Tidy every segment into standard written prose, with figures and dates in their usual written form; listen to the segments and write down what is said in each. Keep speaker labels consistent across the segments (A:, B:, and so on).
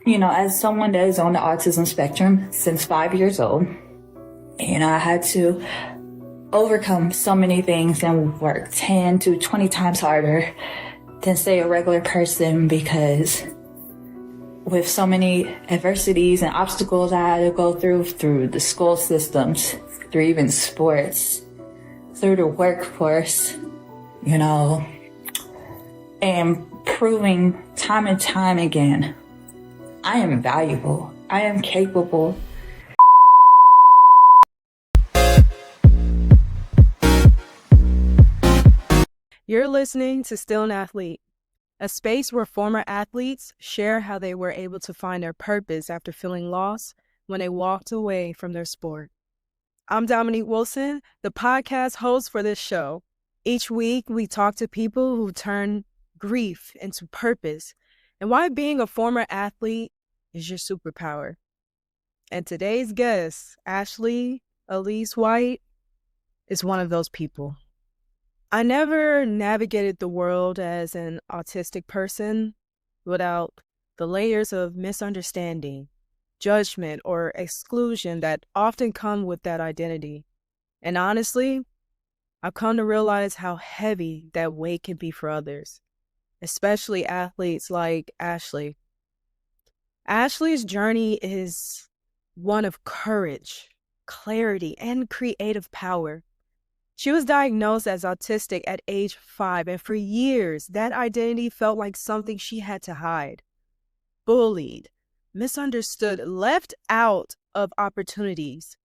A: As someone that is on the autism spectrum since 5 years old, I had to overcome so many things and work 10 to 20 times harder than, say, a regular person, because with so many adversities and obstacles I had to go through the school systems, through even sports, through the workforce, and proving time and time again, I am valuable. I am capable.
B: You're listening to Still an Athlete, a space where former athletes share how they were able to find their purpose after feeling lost when they walked away from their sport. I'm Dominique Wilson, the podcast host for this show. Each week, we talk to people who turn grief into purpose and why being a former athlete is your superpower. And today's guest, Elise White, is one of those people. I never navigated the world as an autistic person without the layers of misunderstanding, judgment, or exclusion that often come with that identity. And honestly, I've come to realize how heavy that weight can be for others, especially athletes like Ashley. Ashley's journey is one of courage, clarity, and creative power. She was diagnosed as autistic at age 5, and for years, that identity felt like something she had to hide. Bullied, misunderstood, left out of opportunities.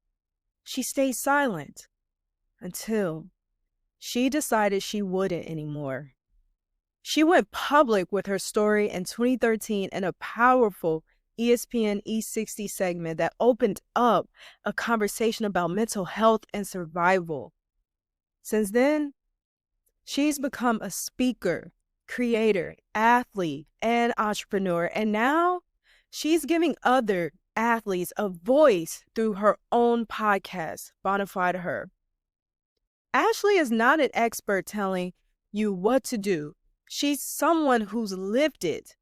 B: She stayed silent until she decided she wouldn't anymore. She went public with her story in 2013 in a powerful ESPN E60 segment that opened up a conversation about mental health and survival. Since then, she's become a speaker, creator, athlete, and entrepreneur, and now she's giving other athletes a voice through her own podcast, Bonafide Her. Ashley is not an expert telling you what to do. She's someone who's lived it.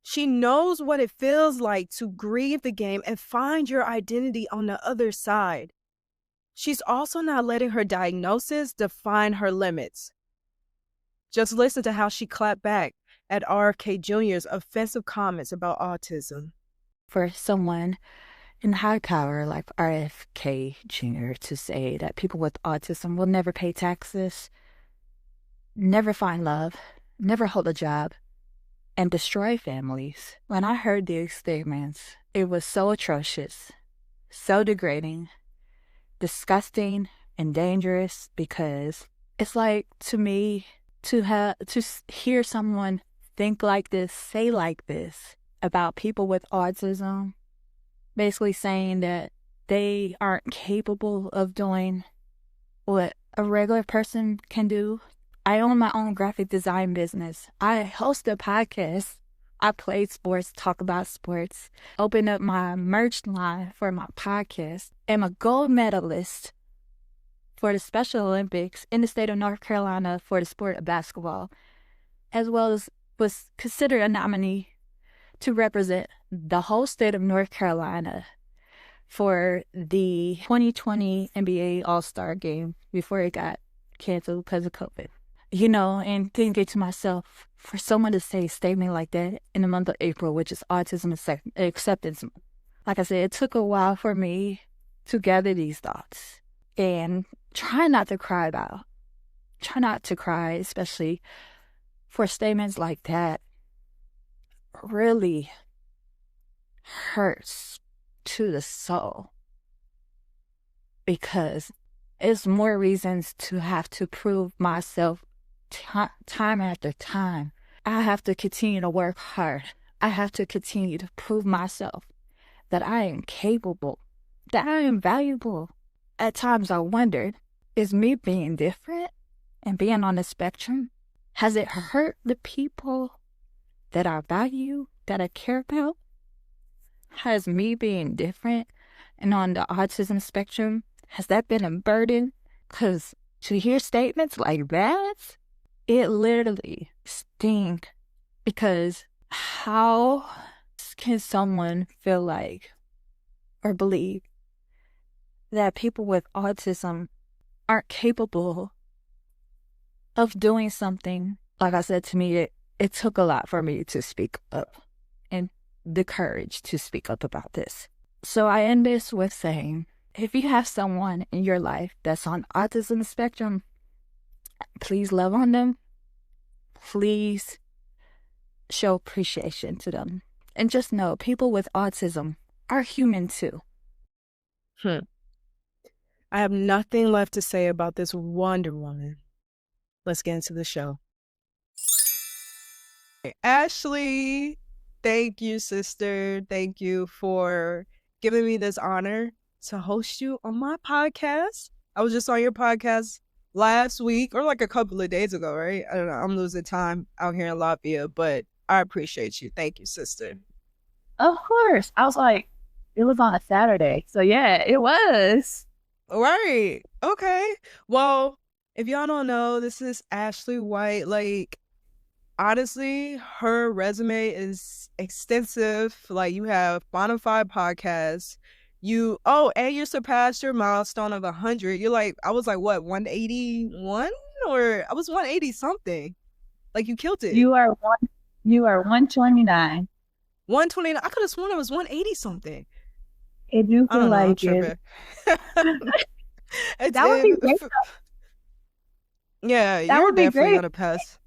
B: She knows what it feels like to grieve the game and find your identity on the other side. She's also not letting her diagnosis define her limits. Just listen to how she clapped back at RFK Jr.'s offensive comments about autism.
A: For someone in high power like RFK Jr. to say that people with autism will never pay taxes, never find love, never hold a job, and destroy families. When I heard these statements, it was so atrocious, so degrading, disgusting, and dangerous, because it's like, to me, to hear someone think like this, say like this about people with autism, basically saying that they aren't capable of doing what a regular person can do. I own my own graphic design business. I host a podcast. I play sports, talk about sports, open up my merch line for my podcast. I'm a gold medalist for the Special Olympics in the state of North Carolina for the sport of basketball, as well as was considered a nominee to represent the whole state of North Carolina for the 2020 NBA All-Star game before it got canceled because of COVID. And thinking to myself, for someone to say a statement like that in the month of April, which is Autism Acceptance Month, like I said, it took a while for me to gather these thoughts and try not to cry, especially for statements like that. Really hurts to the soul, because it's more reasons to have to prove myself time after time. I have to continue to work hard. I have to continue to prove myself that I am capable, that I am valuable. At times I wondered, is me being different and being on the spectrum, has it hurt the people that I value, that I care about? Has me being different and on the autism spectrum, has that been a burden? Because to hear statements like that, it literally stings, because how can someone feel like or believe that people with autism aren't capable of doing something? Like I said, to me, it took a lot for me to speak up and the courage to speak up about this. So I end this with saying, if you have someone in your life that's on autism spectrum, please love on them. Please show appreciation to them. And just know, people with autism are human too.
B: I have nothing left to say about this Wonder Woman. Let's get into the show. Ashley, thank you, sister. Thank you for giving me this honor to host you on my podcast. I was just on your podcast last week or like a couple of days ago, right? I don't know. I'm losing time out here in Latvia, but I appreciate you. Thank you, sister.
A: Of course. I was like, it was on a Saturday. So yeah, it was.
B: Right. Okay. Well, if y'all don't know, this is Ashley White. Like, honestly, her resume is extensive. Like, you have bonafide podcasts. And you surpassed your milestone of 100. You're like, I was like, what, 181? Or I was 180 something. Like, you killed it.
A: You are 129.
B: 129. I could have sworn it was 180 something.
A: It do feel like it.
B: That would be great. Yeah, you're definitely gonna pass.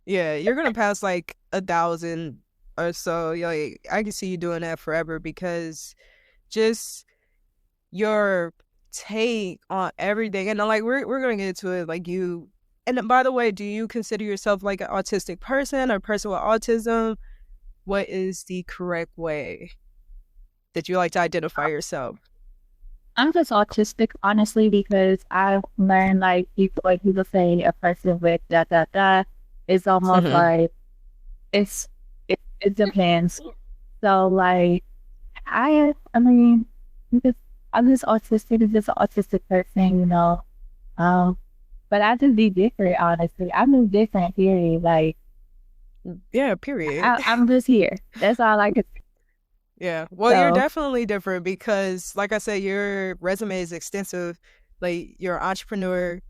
B: Yeah, you're gonna pass like 1,000 or so. Like, I can see you doing that forever because just your take on everything, and like we're gonna get into it. Like, you, and by the way, do you consider yourself like an autistic person or a person with autism? What is the correct way that you like to identify yourself?
A: I'm just autistic, honestly, because I've learned like people say a person with it's almost like it depends. So like I mean, I'm just autistic. I'm just an autistic person, you know. But I just be different, honestly. I'm just different, period. Like,
B: yeah, period.
A: I'm just here. That's all I can say.
B: Yeah. Well, you're definitely different because, like I said, your resume is extensive. Like, you're an entrepreneur.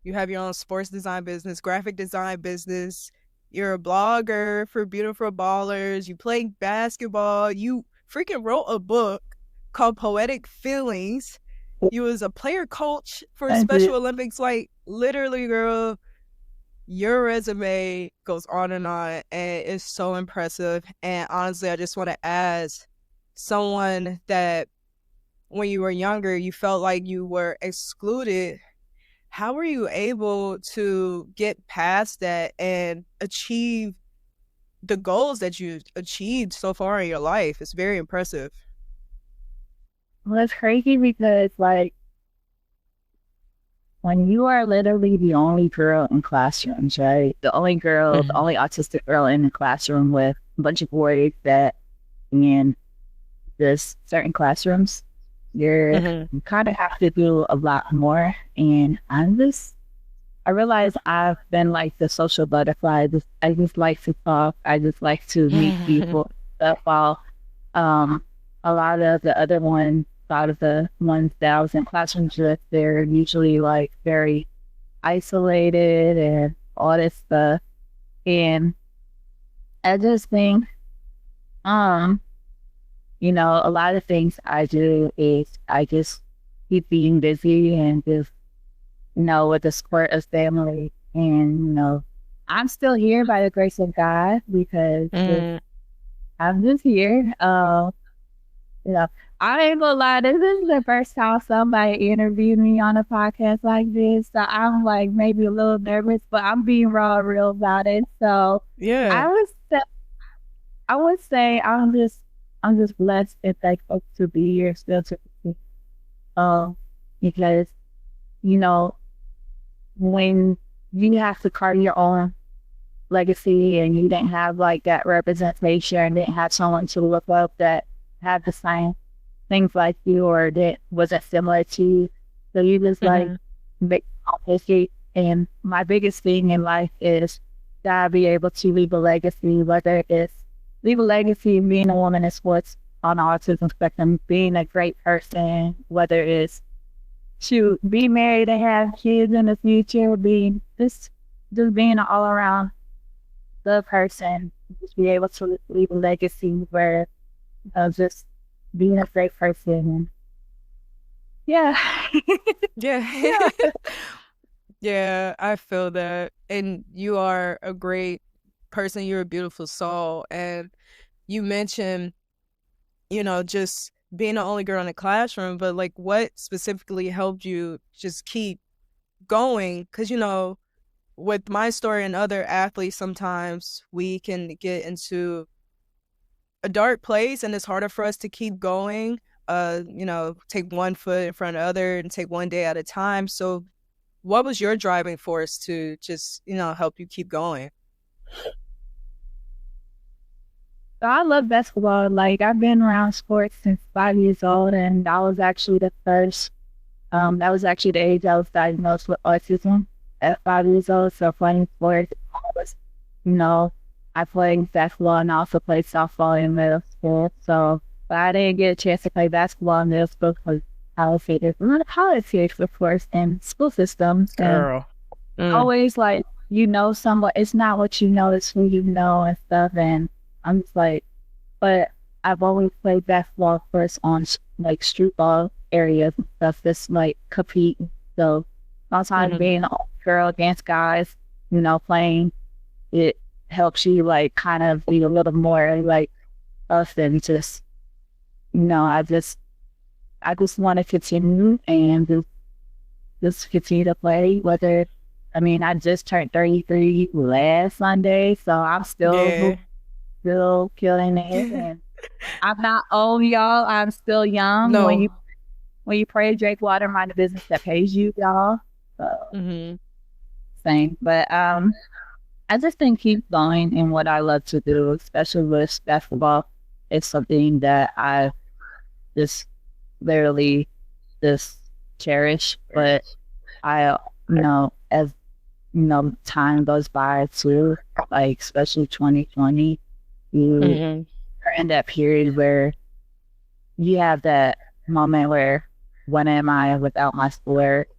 B: You have your own sports design business, graphic design business. You're a blogger for Beautiful Ballers. You play basketball. You freaking wrote a book called Poetic Feelings. You was a player coach for Special Olympics. Like, literally, girl, your resume goes on, and it's so impressive. And honestly, I just want to ask someone that when you were younger, you felt like you were excluded. How were you able to get past that and achieve the goals that you achieved so far in your life? It's very impressive.
A: Well, it's crazy because, like, when you are literally the only girl in classrooms, right? The only girl, the only autistic girl in the classroom with a bunch of boys that in this certain classrooms, you kind of have to do a lot more. And I realize I've been like the social butterfly. I just like to talk. I just like to meet people. While a lot of the other ones, out of the ones that I was in classrooms with, they're usually like very isolated and all this stuff. And I just think, you know, a lot of things I do is I just keep being busy and just, you know, with the support of family. And, you know, I'm still here by the grace of God because I'm just here. You know, I ain't gonna lie, this is the first time somebody interviewed me on a podcast like this. So I'm like maybe a little nervous, but I'm being raw and real about it. So yeah, I would say I'm just blessed and thankful to be here still to because, you know, when you have to carve your own legacy and you didn't have like that representation and didn't have someone to look up that had the same things like you or that wasn't similar to you. So you just like make history. And my biggest thing in life is that I be able to leave a legacy, whether it's leave a legacy of being a woman in sports on the autism spectrum, being a great person, whether it's to be married and have kids in the future, being just being an all around good person, just be able to leave a legacy where just being a great person. And yeah.
B: Yeah.
A: Yeah.
B: Yeah, I feel that. And you are a great person. You're a beautiful soul. And you mentioned, just being the only girl in the classroom, but like what specifically helped you just keep going? Because, with my story and other athletes, sometimes we can get into a dark place and it's harder for us to keep going. Take one foot in front of the other and take one day at a time. So what was your driving force to just, help you keep going?
A: So I love basketball. Like I've been around sports since 5 years old, and I was actually the first. That was actually the age I was diagnosed with autism at 5 years old. So playing sports, I was, you know, I played basketball and I also played softball in middle school. So, but I didn't get a chance to play basketball in middle school because there's a lot of politics, of course, in school systems, and
B: Girl. Mm.
A: always like someone. It's not what you know, it's who you know and stuff. And I'm just like, but I've always played basketball first on like street ball areas and stuff, just like compete. So sometimes
B: Mhm.
A: being a girl against guys, playing, it helps you like kind of be a little more like us than just, I just want to continue and just continue to play. I just turned 33 last Sunday, so I'm
B: Yeah.
A: still killing it. And I'm not old, y'all. I'm still young. When
B: No.
A: you pray, drink water, mind the business that pays you, y'all. So
B: Hmm.
A: same. But I just think keep going in what I love to do, especially with basketball. It's something that I just literally just cherish. But I, as time goes by too, like especially 2020, you
B: Hmm.
A: are in that period where you have that moment where when am I without my sport?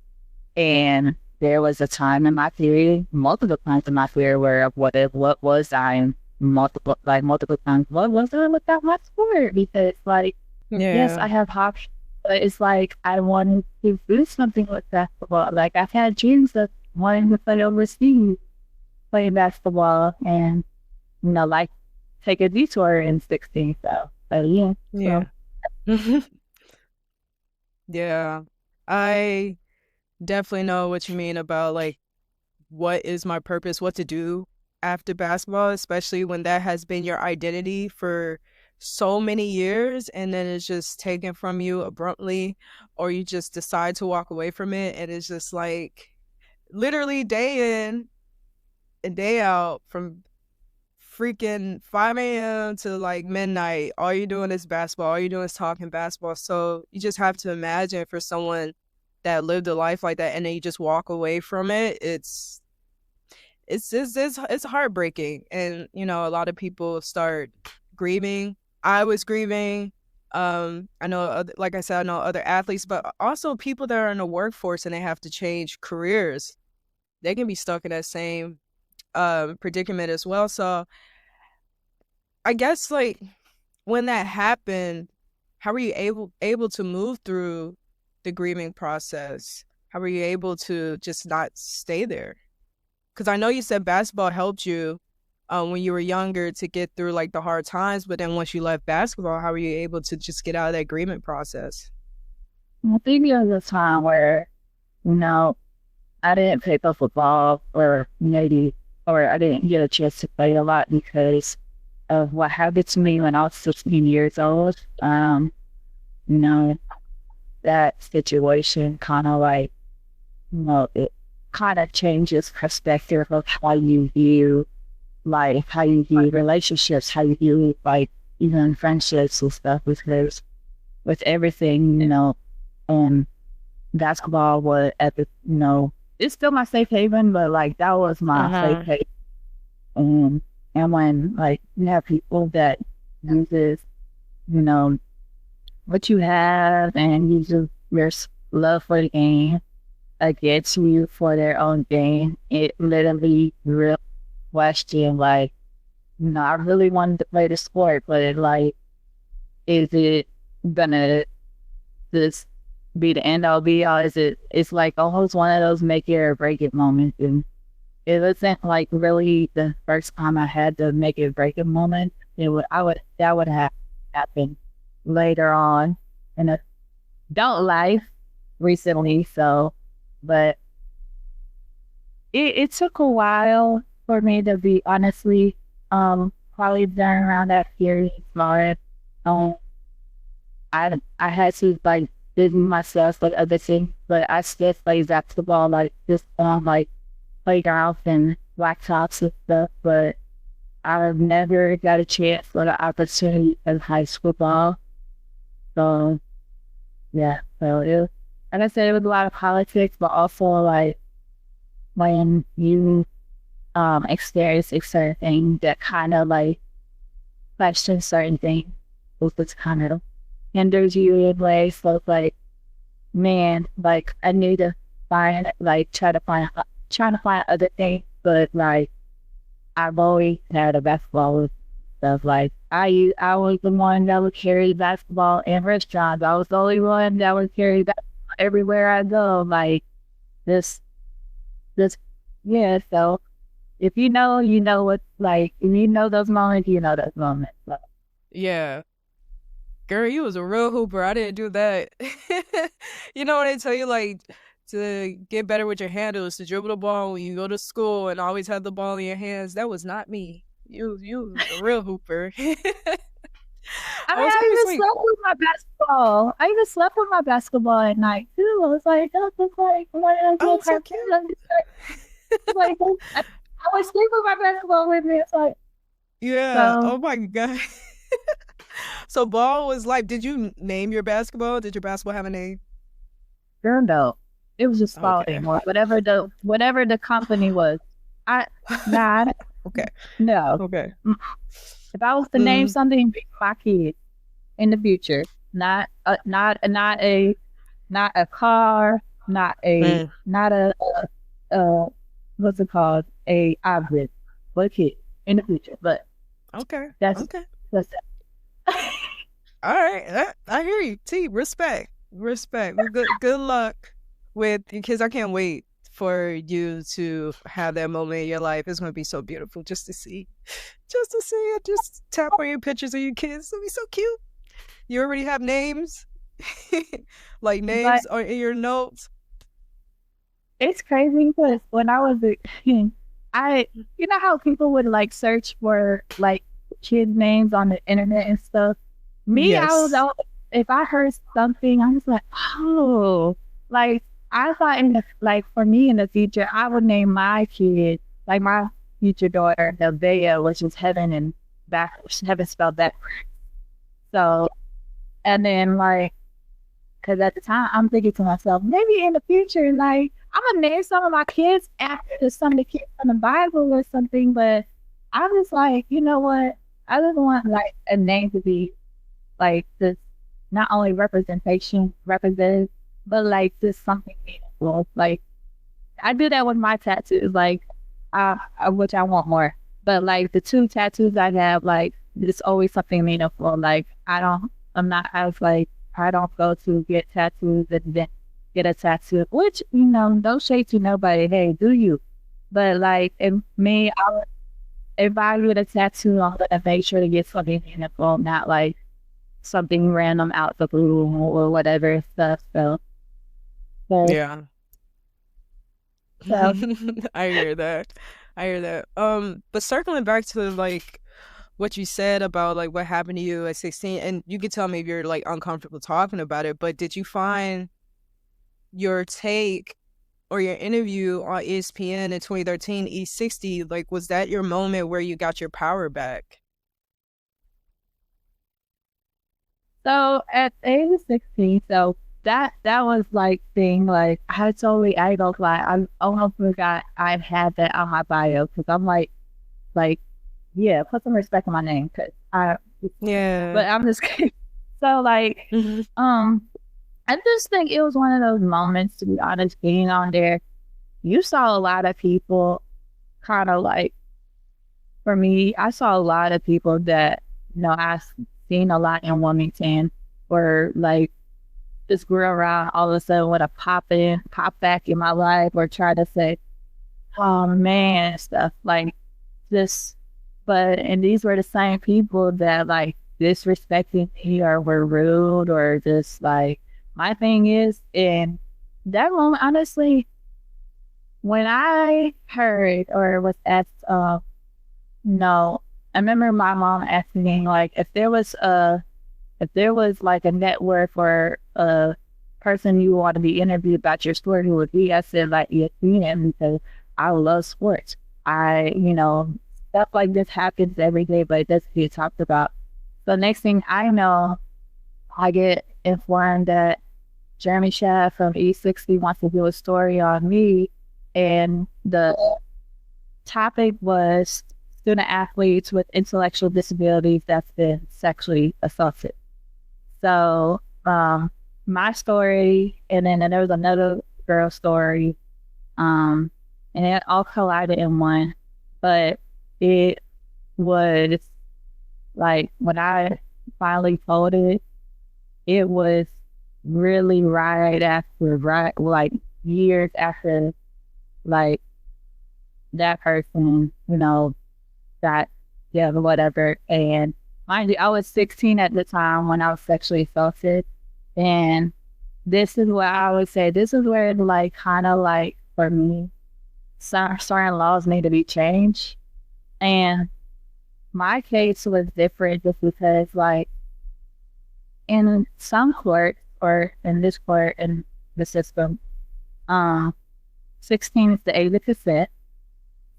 A: And there was a time in my period, multiple times in my career where what was I multiple times, what was I without my sport? Because like, yes,
B: Yeah.
A: I have options, but it's like I wanted to do something with basketball. Like I've had dreams of wanting to play overseas, playing basketball and, like take a detour in 16. So, but yeah, so.
B: Yeah. Yeah. I definitely know what you mean about like what is my purpose, what to do after basketball, especially when that has been your identity for so many years and then it's just taken from you abruptly, or you just decide to walk away from it. And it's just like literally day in and day out from freaking 5 a.m. to like midnight. All you're doing is basketball. All you're doing is talking basketball. So you just have to imagine for someone that lived a life like that and then you just walk away from it. It's heartbreaking. And a lot of people start grieving. I was grieving. I know like I said, I know other athletes, but also people that are in the workforce and they have to change careers. They can be stuck in that same predicament as well. So I guess like when that happened, how were you able to move through the grieving process? How were you able to just not stay there? Because I know you said basketball helped you when you were younger to get through like the hard times, but then once you left basketball, how were you able to just get out of that grieving process?
A: I think there was a time where, you know, I didn't pick up football or I didn't get a chance to play a lot because of what happened to me when I was 16 years old. You know, that situation kind of like, it kind of changes perspective of how you view life, how you view relationships, how you view like even friendships and stuff because with everything, um basketball was at it's still my safe haven, but like that was my safe
B: Uh-huh.
A: haven. And when like you have people that uses, you know, what you have and uses your love for the game against you for their own gain, it literally real question like, I really wanted to play the sport, but like, is it gonna just be the end all be all? It's like almost one of those make it or break it moments. And it wasn't like really the first time I had to make it break it moment. That would have happened later on in adult life recently. So, but it took a while for me to be honestly, probably during around that period, but um, I had to like busy myself with other things, but I still play basketball like just on like playgrounds and blacktops and stuff. But I've never got a chance for the opportunity in high school ball. So yeah, so it was, like I said, it was a lot of politics, but also like when you experience a certain thing that kind of like question certain things, which kind of hinders you in ways. So it's like, man, like I need to find like trying to find other things, but like I've always had a basketball stuff. Like I was the one that would carry basketball in restaurants. I was the only one that would carry basketball everywhere I go. Like this this yeah, so if you know, you know what like if you know those moments, you know those moments. So.
B: Yeah. Girl, you was a real hooper. I didn't do that. You know when they tell you like to get better with your handles, to dribble the ball when you go to school and always have the ball in your hands. That was not me. You was a real hooper.
A: I
B: I
A: mean,
B: was
A: I
B: always
A: even
B: like,
A: slept with my basketball. I even slept with my basketball at night too. I was like, that was like one of those
B: oh,
A: little
B: it's so cute.
A: cartoons. Like, I would sleep with my basketball with me. It's like,
B: Yeah.
A: so,
B: Oh my god. So ball was like, did you name your basketball? Did your basketball have a name?
A: girl, no. It was just
B: Okay.
A: spalding or whatever the company was. I, nah,
B: Okay.
A: no.
B: Okay.
A: Mm. If I was to name
B: Mm,
A: something, it'd be my kid in the future, not a car,
B: mm.
A: not a, what's it called? A object, but a kid in the future. But
B: Okay.
A: that's,
B: Okay.
A: that's
B: All right, I hear you. T, respect, respect. Well, good luck with your kids. I can't wait for you to have that moment in your life. It's gonna be so beautiful just to see it. Just tap on your pictures of your kids. It'll be so cute. You already have names, like
A: but
B: names are in your notes.
A: it's crazy because when I was a I, you know how people would like search for like kids' names on the internet and stuff. Me, I was
B: Yes.
A: always, if I heard something, I was like, oh, like I thought in the like for me in the future, I would name my kid like my future daughter Nevaeh, which is heaven and back heaven spelled back. So and then like, because at the time I'm thinking to myself, maybe in the future, like I'm gonna name some of my kids after some of the kids from the Bible or something. But I was like, you know what? I just want like a name to be like this, not only represented, but like just something meaningful. Like I do that with my tattoos, like which I want more. But like the two tattoos I have, like it's always something meaningful. Like I'm not as like I don't go to get tattoos and then get a tattoo, which no shade to nobody. Hey, do you? But like if me, if I get a tattoo, I'm gonna make sure to get something meaningful, not like something random out the blue or whatever stuff. So,
B: Yeah.
A: so
B: I hear that. I hear that. But circling back to like what you said about like what happened to you at 16, and you could tell me if you're like uncomfortable talking about it, but did you find your take or your interview on ESPN in 2013, E60, like was that your moment where you got your power back?
A: So at the age of 16, so that was like thing like I don't lie. I almost forgot I had that on my bio because I'm like
C: yeah, put some respect on my name, because
B: Yeah.
C: but I'm just kidding. So like,
B: Hmm.
C: um, I just think it was one of those moments, to be honest, being on there. You saw a lot of people kind of like, for me, I saw a lot of people that, I've seen a lot in Wilmington, where like this grew around all of a sudden want to pop back in my life, or try to say, oh man, stuff like this. And these were the same people that like disrespected me or were rude, or just like, my thing is, in that moment, honestly, when I heard or was asked, no, I remember my mom asking me like, if there was like a network or a person you want to be interviewed about your story, who would be? I said like ESPN, because I love sports. Stuff like this happens every day, but it doesn't get talked about. So next thing I know, I get informed that Jeremy Shaft from E60 wants to do a story on me, and the topic was student athletes with intellectual disabilities that's been sexually assaulted. So, my story, and then there was another girl story, um, and it all collided in one. But it was like, when I finally told it, it was really right, like years after, like, that person, got, yeah, whatever. And mind you, I was 16 at the time when I was sexually assaulted. And this is what I would say, this is where, like, kind of like, for me, some certain laws need to be changed. And my case was different just because, like, in some courts, or in this court, in the system, um, 16 is the age of consent.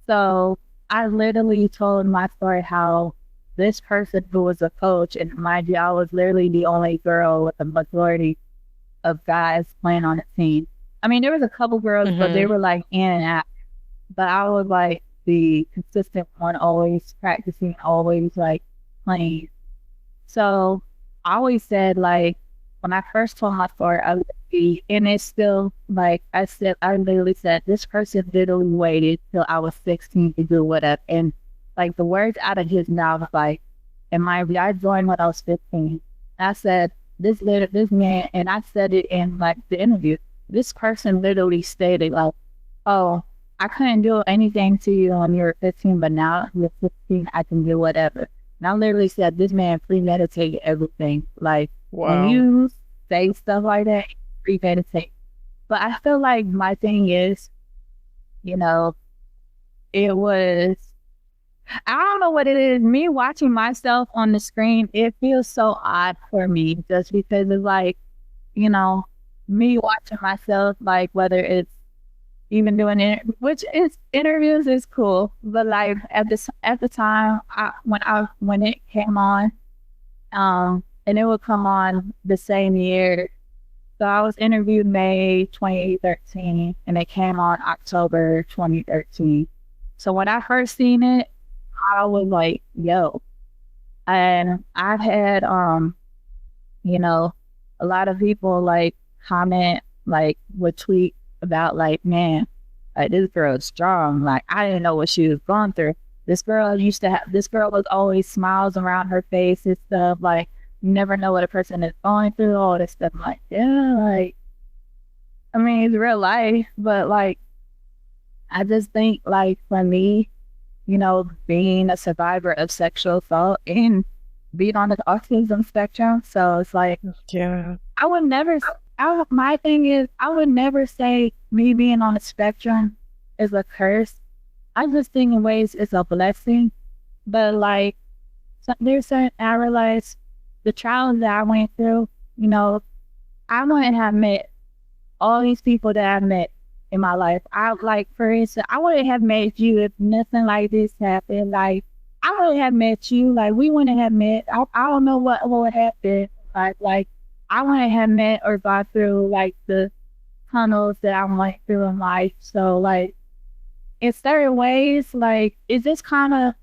C: So I literally told my story, how this person who was a coach, and mind you, I was literally the only girl with a majority of guys playing on the team. I mean, there was a couple girls, but they
B: Hmm.
C: were like in and out. But I was like the consistent one, always practicing, always like playing. So I always said, like, when I first told my story, I would be, and it's still like I said, I literally said, this person literally waited till I was 16 to do whatever. And like, the words out of his mouth, like, and I joined when I was 15. I said, this man, and I said it in like the interview, this person literally stated, like, oh, I couldn't do anything to you when you were 15, but now you're 15, I can do whatever. And I literally said, this man premeditated everything. Like, when
B: Wow.
C: you say stuff like that, premeditate. But I feel like my thing is, you know, it was, I don't know what it is. Me watching myself on the screen, it feels so odd for me, just because it's like, you know, me watching myself, like, whether it's even doing it, which is interviews is cool, but like at the time, when it came on, and it would come on the same year. So I was interviewed May 2013, and it came on October 2013. So when I first seen it, I was like, yo. And I've had, you know, a lot of people like comment, like, would tweet about, like, man, like, this girl is strong. Like, I didn't know what she was going through. This girl was always smiles around her face and stuff. Like, you never know what a person is going through, all this stuff. Like, yeah, like, I mean, it's real life, but like, I just think, like, for me, being a survivor of sexual assault and being on the autism spectrum. So it's like,
B: Yeah.
C: I would never, my thing is, I would never say me being on the spectrum is a curse. I just think in ways it's a blessing. But like, there's certain, I realize the trials that I went through, I wouldn't have met all these people that I've met in my life. I, like, for instance, I wouldn't have met you if nothing like this happened. Like, I wouldn't have met you. Like, we wouldn't have met. I don't know what would happen. Like, I wouldn't have met or gone through like the tunnels that I went through in life. So like, in certain ways, like, it just kind of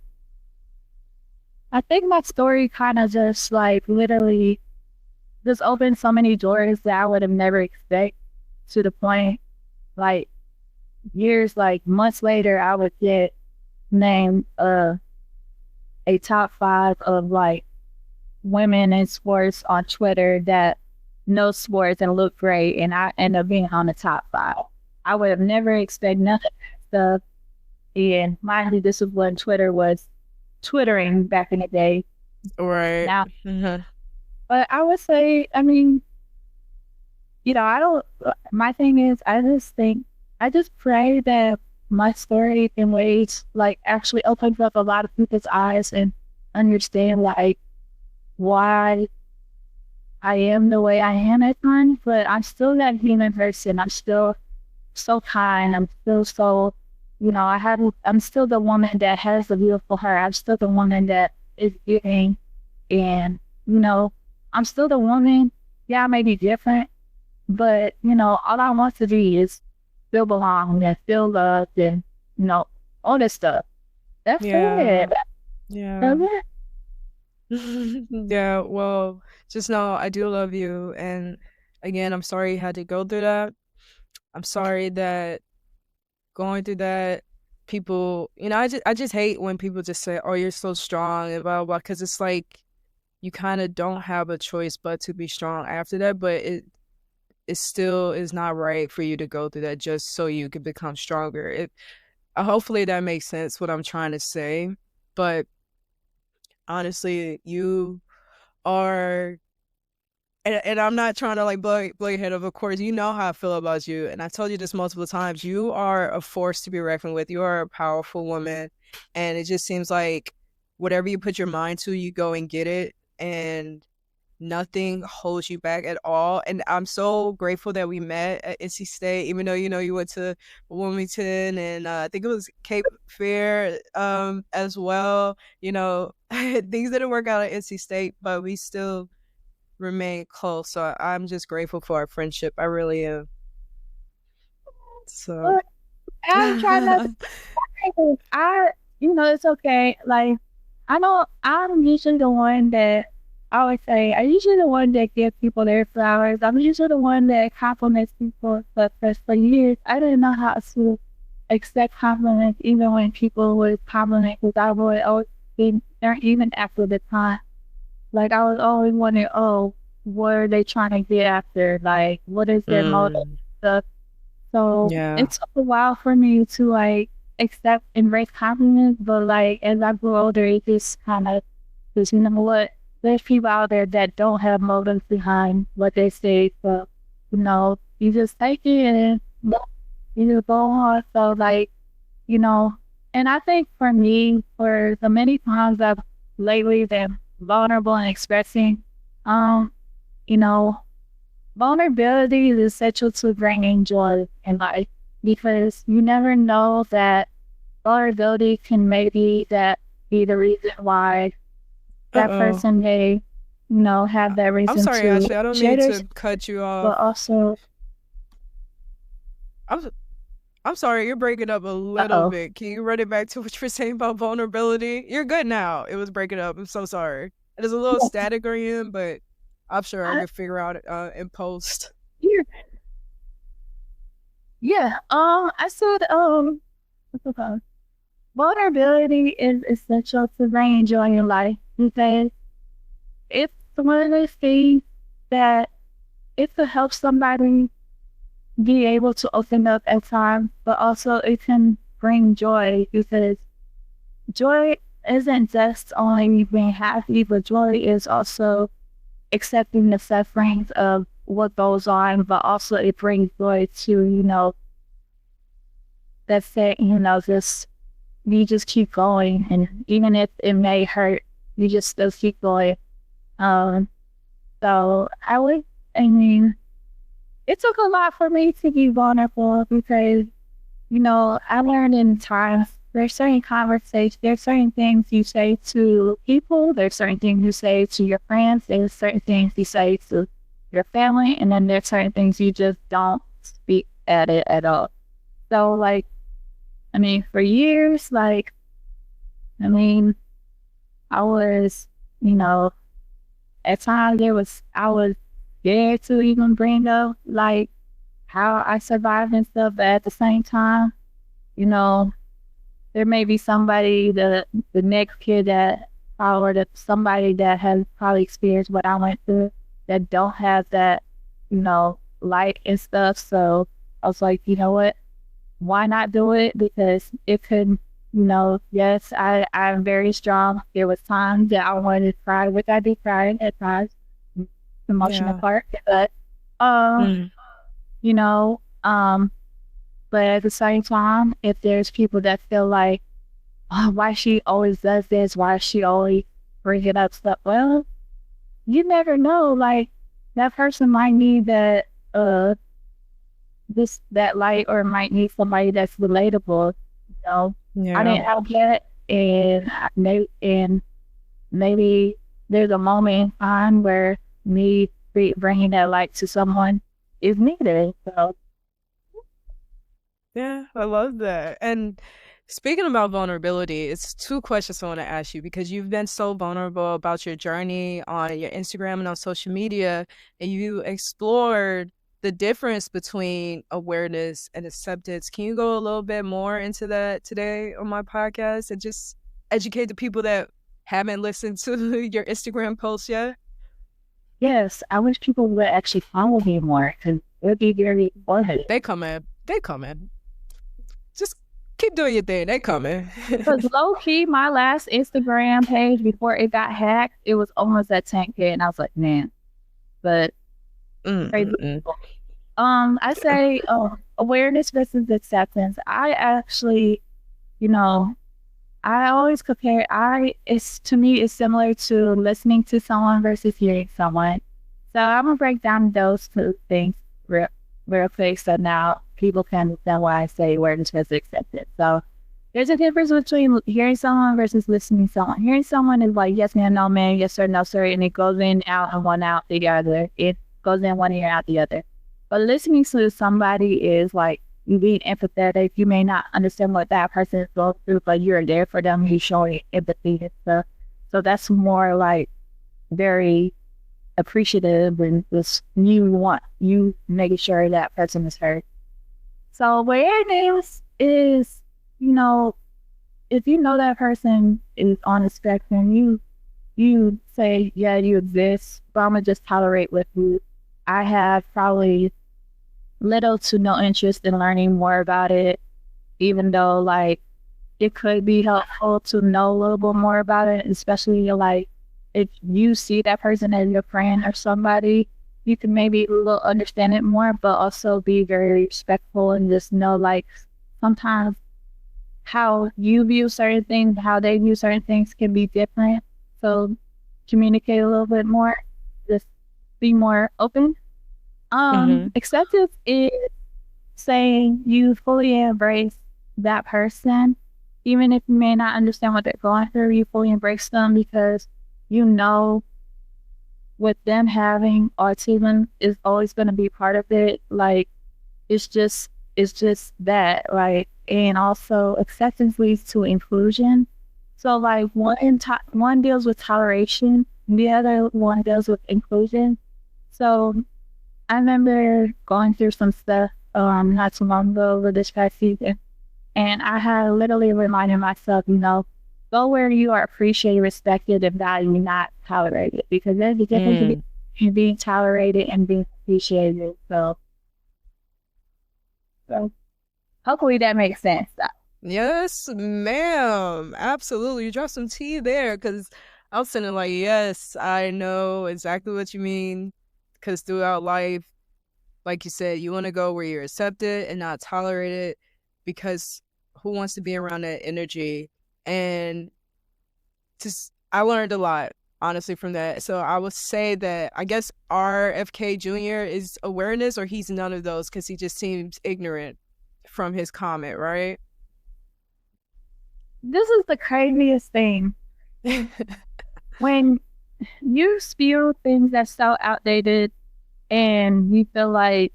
C: I think my story kind of just like literally just opened so many doors that I would have never expected, to the point like years, like months later, I would get named a top 5 of like women in sports on Twitter that know sports and look great, and I end up being on the top 5. I would have never expected nothing of that stuff. And mind you, this is when Twitter was twittering back in the day.
B: Right.
C: Now, but I would say, I mean, my thing is, I just pray that my story in ways like actually opens up a lot of people's eyes and understand like why I am the way I am at times, but I'm still that human person. I'm still so kind. I'm still so, I'm still the woman that has a beautiful heart. I'm still the woman that is giving, and, I'm still the woman. Yeah, I may be different, but, all I want to be is feel belong and feel loved and, all this stuff. That's it.
B: Yeah.
C: That's it.
B: Yeah, well, just know I do love you. And again, I'm sorry you had to go through that. I'm sorry that going through that, people, I just hate when people just say, oh, you're so strong and blah, blah, blah, because it's like you kind of don't have a choice but to be strong after that. But it still is not right for you to go through that just so you can become stronger. Hopefully that makes sense what I'm trying to say. But honestly, you are, and I'm not trying to like blow your head up. Of course, you know how I feel about you, and I told you this multiple times. You are a force to be reckoned with. You are a powerful woman, and it just seems like whatever you put your mind to, you go and get it, and nothing holds you back at all. And I'm so grateful that we met at NC State, even though you went to Wilmington and I think it was Cape Fear as well. Things didn't work out at NC State, but we still remain close. So I'm just grateful for our friendship. I really am. So
C: I'm trying not to. It's okay. Like, I know I'm usually the one that I always say, I'm usually the one that gives people their flowers. I'm usually the one that compliments people. But for years, I didn't know how to accept compliments, even when people would compliment, because I would always be there, even after the time. Like, I was always wondering, oh, what are they trying to get after? Like, what is their motive? Stuff. So it took a while for me to like accept, embrace compliments, but like as I grew older, it just kind of, because what, there's people out there that don't have motives behind what they say. So, you just take it and you just go on. So like, and I think for me, for the many times I've lately been vulnerable and expressing, you know, vulnerability is essential to bringing joy in life, because you never know that vulnerability can maybe that be the reason why that person may, have that reason.
B: I'm sorry,
C: to
B: Ashley, I don't mean to cut you off.
C: But also,
B: I'm sorry, you're breaking up a little bit. Can you run it back to what you were saying about vulnerability? You're good now. It was breaking up. I'm so sorry. There's a little static on you, but I'm sure I can figure out it in post.
C: Yeah. I said, what's it called? Vulnerability is essential to bring joy in life, because it's one of those things that it could help somebody be able to open up at times, but also it can bring joy, because joy isn't just only being happy, but joy is also accepting the sufferings of what goes on, but also it brings joy to, that's it, just, you just keep going, and even if it may hurt, you just still keep going. So it took a lot for me to be vulnerable, because, I learned in times, there's certain conversations, there's certain things you say to people, there's certain things you say to your friends, there's certain things you say to your family, and then there's certain things you just don't speak at it at all. So, like, for years, like, I I was, you know, at times I was scared to even bring up like how I survived and stuff, but at the same time, you know, there may be somebody, the next kid that, or somebody that has probably experienced what I went through that don't have that, light and stuff. So I was like, you know what? Why not do it? Because it could, yes, I'm very strong. There was times that I wanted to cry, which I did cry at times, emotional part, but, you know, but at the same time, if there's people that feel like, oh, why she always does this, why she always bringing up stuff, well, you never know. Like, that person might need that that light, or might need somebody that's relatable. I didn't have that, and maybe there's a moment in time where me bringing that light to someone is needed. So.
B: Yeah, I love that. And speaking about vulnerability, it's 2 questions I want to ask you, because you've been so vulnerable about your journey on your Instagram and on social media, and you explored the difference between awareness and acceptance. Can you go a little bit more into that today on my podcast and just educate the people that haven't listened to your Instagram posts yet?
C: Yes, I wish people would actually follow me more, because it would be very informative.
B: They coming. Just keep doing your thing. They coming.
C: Because low key, my last Instagram page before it got hacked, it was almost at 10K, and I was like, man. But I say awareness versus acceptance. I actually, I always compare. To me, it's similar to listening to someone versus hearing someone. So I'm gonna break down those 2 things real quick, so now people can understand why I say awareness versus acceptance. So there's a difference between hearing someone versus listening to someone. Hearing someone is like, yes ma'am, no ma'am, yes sir, no sir, and it goes in, out, and one out the other. It goes in one ear, out the other. But listening to somebody is like you being empathetic. You may not understand what that person is going through, but you're there for them. You're showing empathy and stuff. So that's more like very appreciative, and just you making sure that person is heard. So awareness is, if you know that person is on a spectrum, you say, yeah, you exist, but I'm gonna just tolerate with you. I have probably little to no interest in learning more about it, even though like it could be helpful to know a little bit more about it, especially like if you see that person as your friend or somebody, you can maybe understand it more, but also be very respectful and just know like sometimes how you view certain things, how they view certain things can be different. So communicate a little bit more, just be more open. Acceptance is saying you fully embrace that person, even if you may not understand what they're going through. You fully embrace them because with them having autism is always going to be part of it. Like it's just that, like, and also acceptance leads to inclusion. So like one deals with toleration, the other one deals with inclusion. So I remember going through some stuff not too long ago over this past season, and I had literally reminded myself, go where you are appreciated, respected, and valued, not tolerated, because there's a difference between being tolerated and being appreciated. So hopefully that makes sense.
B: Yes, ma'am. Absolutely. You dropped some tea there, because I was sitting like, yes, I know exactly what you mean. Because throughout life, like you said, you want to go where you're accepted and not tolerated, because who wants to be around that energy? And I learned a lot, honestly, from that. So I would say that I guess RFK Jr. is awareness, or he's none of those, because he just seems ignorant from his comment, right?
C: This is the craziest thing. When you spew things that's so outdated and you feel like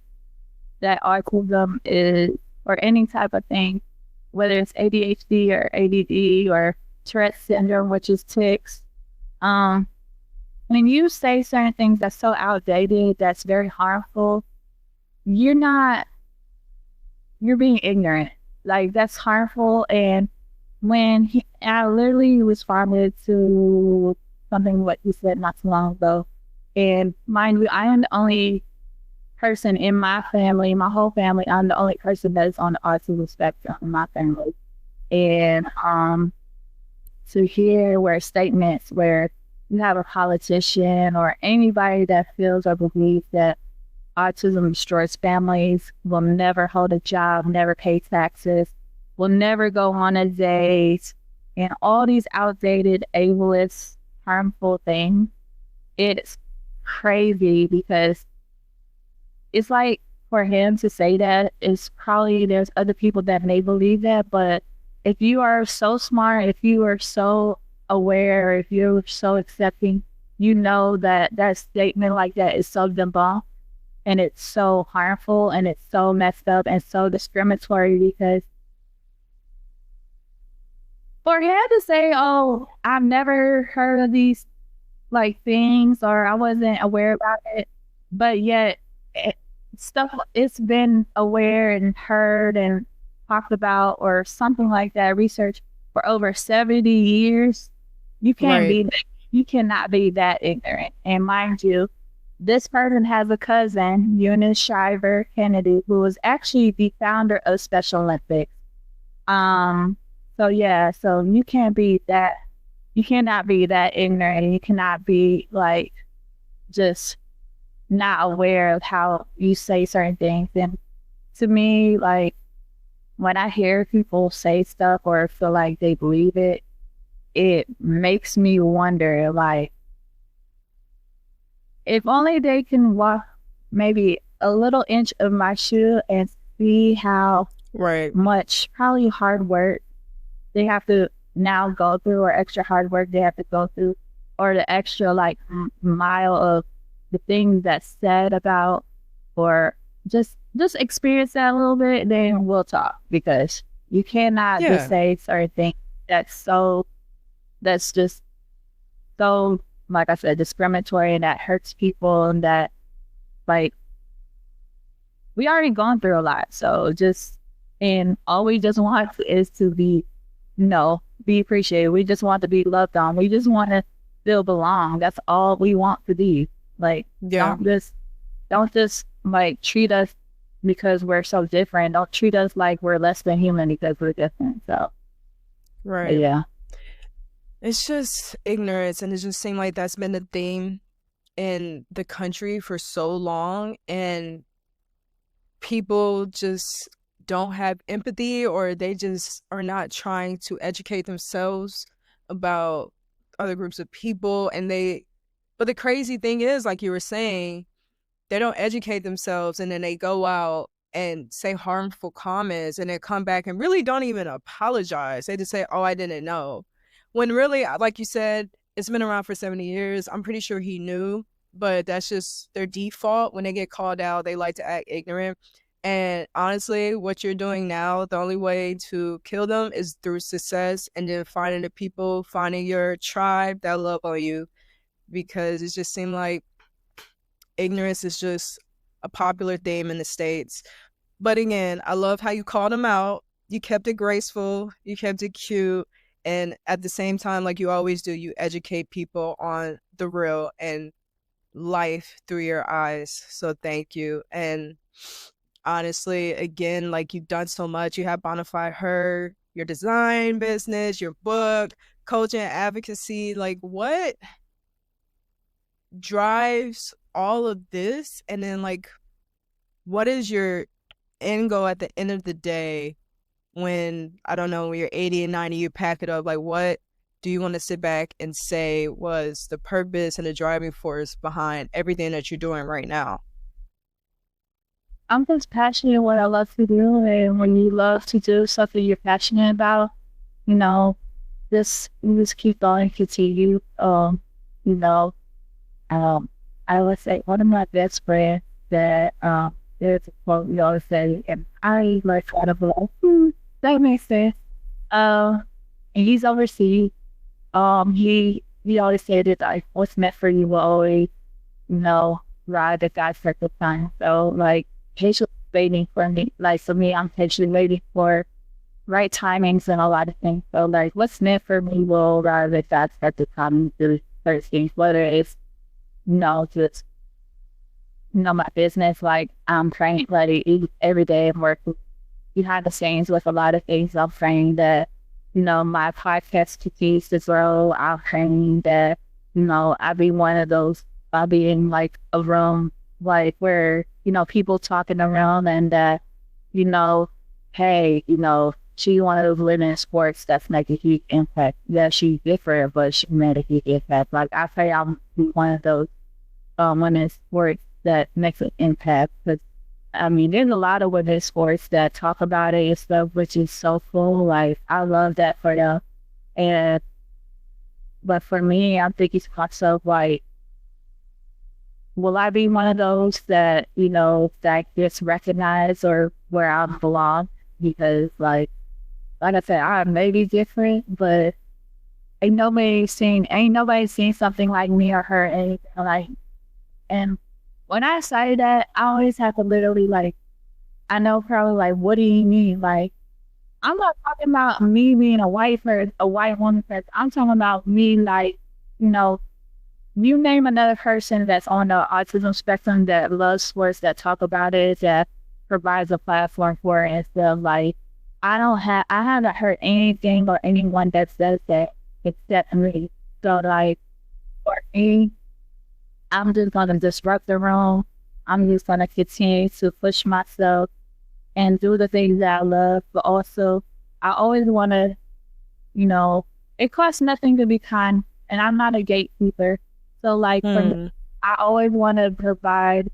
C: that autism is, or any type of thing, whether it's ADHD or ADD or Tourette syndrome, which is tics, When you say certain things that's so outdated, that's very harmful, you're not, you're being ignorant. Like, that's harmful. And I literally responded to something what you said not too long ago. And mind you, I am the only person in my family, my whole family, I'm the only person that is on the autism spectrum in my family. And to hear where statements where you have a politician or anybody that feels or believes that autism destroys families, will never hold a job, never pay taxes, will never go on a date, and all these outdated, ableist, harmful things. It's crazy because it's like for him to say that, it's probably there's other people that may believe that, but if you are so smart, if you are so aware, if you're so accepting, you know that that statement like that is so debunked and it's so harmful and it's so messed up and so discriminatory because for him to say, oh, I've never heard of these like things or I wasn't aware about it, but yet stuff it's been aware and heard and talked about or something like that, research for over 70 years, you can't
B: Right.
C: be, you cannot be that ignorant. And mind you, this person has a cousin, Eunice Shriver Kennedy, who was actually the founder of Special Olympics. So yeah, so you can't be that, you cannot be that ignorant. You cannot be like just not aware of how you say certain things. And to me, like when I hear people say stuff or feel like they believe it, it makes me wonder, like, if only they can walk maybe a little inch of my shoe and see how
B: Right.
C: much probably hard work they have to now go through or extra hard work they have to go through or the extra like mile of the things that's said about or just experience that a little bit, then we'll talk because you cannot just say certain things that's just so, like I said, discriminatory and that hurts people and that like we already gone through a lot. So just and all we just want is to be be appreciated. We just want to be loved on. We just want to feel belong. That's all we want to be. Like don't just like treat us because we're so different. Don't treat us like we're less than human because we're different. So
B: Right.
C: yeah.
B: It's just ignorance, and it just seemed like that's been the theme in the country for so long, and people just don't have empathy or they just are not trying to educate themselves about other groups of people. But the crazy thing is, like you were saying, they don't educate themselves and then they go out and say harmful comments and then come back and really don't even apologize. They just say, oh, I didn't know. When really, like you said, it's been around for 70 years. I'm pretty sure he knew, but that's just their default. When they get called out, they like to act ignorant. And honestly, what you're doing now, the only way to kill them is through success and then finding the people, finding your tribe that love on you, because it just seemed like ignorance is just a popular theme in the States. But again, I love how you called them out. You kept it graceful. You kept it cute. And at the same time, like you always do, you educate people on the real and life through your eyes. So thank you. And honestly, again, like you've done so much. You have Bonafide Her, your design business, your book, coaching, advocacy. Like what drives all of this? And then like, what is your end goal at the end of the day when, I don't know, when you're 80 and 90, you pack it up? Like what do you want to sit back and say was the purpose and the driving force behind everything that you're doing right now?
C: I'm just passionate what I love to do, and when you love to do something you're passionate about, you just keep going, continue. I would say one of my best friends that there's a quote we always say, and I like kind of like, that makes sense. And he's overseas. He we always say that like what's meant for you will always, you know, ride the God's circle time. So like patiently waiting for me, like for me, I'm patiently waiting for right timings and a lot of things. So like what's meant for me will ride the God's circle time through certain things, whether it's, just, my business, like I'm training like every day I'm working behind the scenes with a lot of things. I'm training that, my podcast continues to grow. I'm training that, I be one of those, I'll be in like a room like where, people talking around and you know, hey, she one of those women in sports that's make a huge impact. Yeah, she's different, but she made a huge impact. Like I say I'm one of those women in sports that makes an impact. But I mean, there's a lot of women in sports that talk about it and stuff, which is so cool. Like, I love that for them. And, but for me, I'm thinking to myself, like, will I be one of those that, that gets recognized or where I belong? Because, like I said, I may be different, but ain't nobody seen something like me or her, anything like, and when I say that, I always have to literally like, I know probably like, what do you mean? Like, I'm not talking about me being a white woman person. I'm talking about me like, you know, you name another person that's on the autism spectrum that loves sports, that talk about it, that provides a platform for it and stuff. Like, I haven't heard anything or anyone that says that except me. So like, for me, I'm just gonna disrupt the room. I'm just gonna continue to push myself and do the things that I love, but also I always wanna, you know, it costs nothing to be kind, and I'm not a gatekeeper. So like for me, I always wanna provide